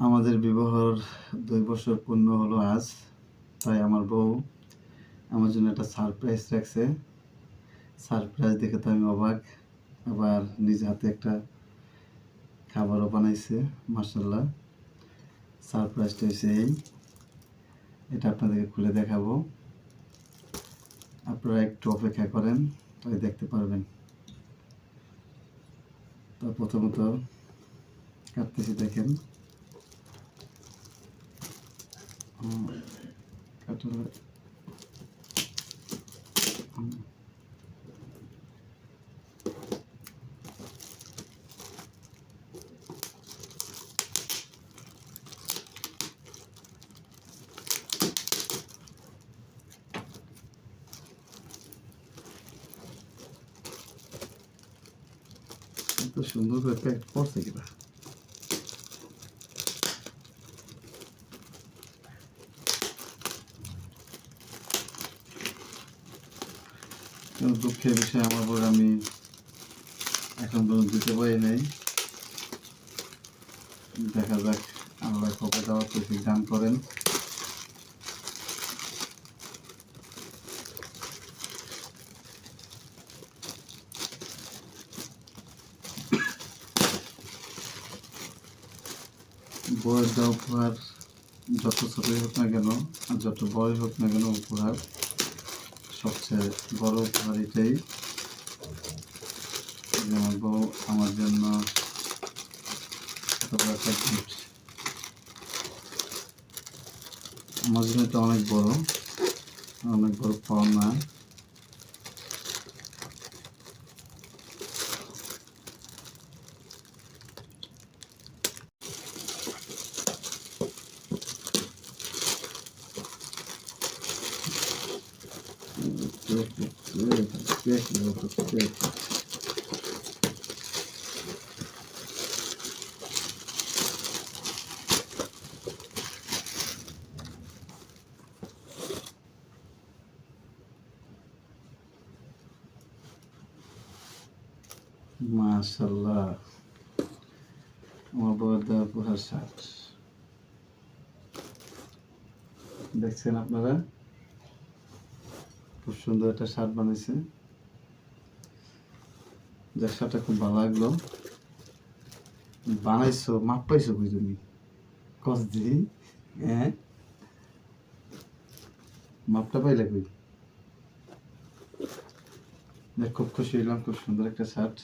আমাদের বিবাহর 2 বছর পূর্ণ হলো আজ। তাই আমার বউ আমার জন্য একটা সারপ্রাইজ রাখছে। সারপ্রাইজ দেখে তো আমি অবাক। আবার নিজ হাতে একটা খাবারও বানাইছে। মাশাআল্লাহ। সারপ্রাইজটা হচ্ছে এটা আপনাদেরকে খুলে দেখাবো। আপনারা একটু অপেক্ষা করেন, তাই দেখতে পারবেন। তো প্রথমত কাটতেছি, দেখেন। কাটলে এত সুন্দর করে প্যাক করছে কিনা। দুঃখের বিষয়, আমার পর আমি এখন পর্যন্ত দিতে পারি নাই। দেখা যাক, আল্লাহ কবে দেওয়া তৌফিক দান করেন। বউয়ের দেওয়া উপহার যত ছোটই হোক না কেন আর যত বড়ই হোক না কেন, উপহার সবচেয়ে বড় উপহার এটাই যে আমার বউ আমার জন্য এত বড় একটা গিফট। আমার জন্য এটা অনেক বড় পাওনা। মাশাআল্লাহ, আমার বউয়ের দেওয়া উপহার শার্ট দেখছেন আপনারা। খুব সুন্দর একটা শার্ট বানিয়েছে। যে শার্টটা খুব ভালো লাগলো। বানাইছো, মাপ পাইছো কই তুমি? কস দি, হ্যাঁ, মাপটা পাইলে কই? খুব খুশি হইলাম, খুব সুন্দর একটা শার্ট।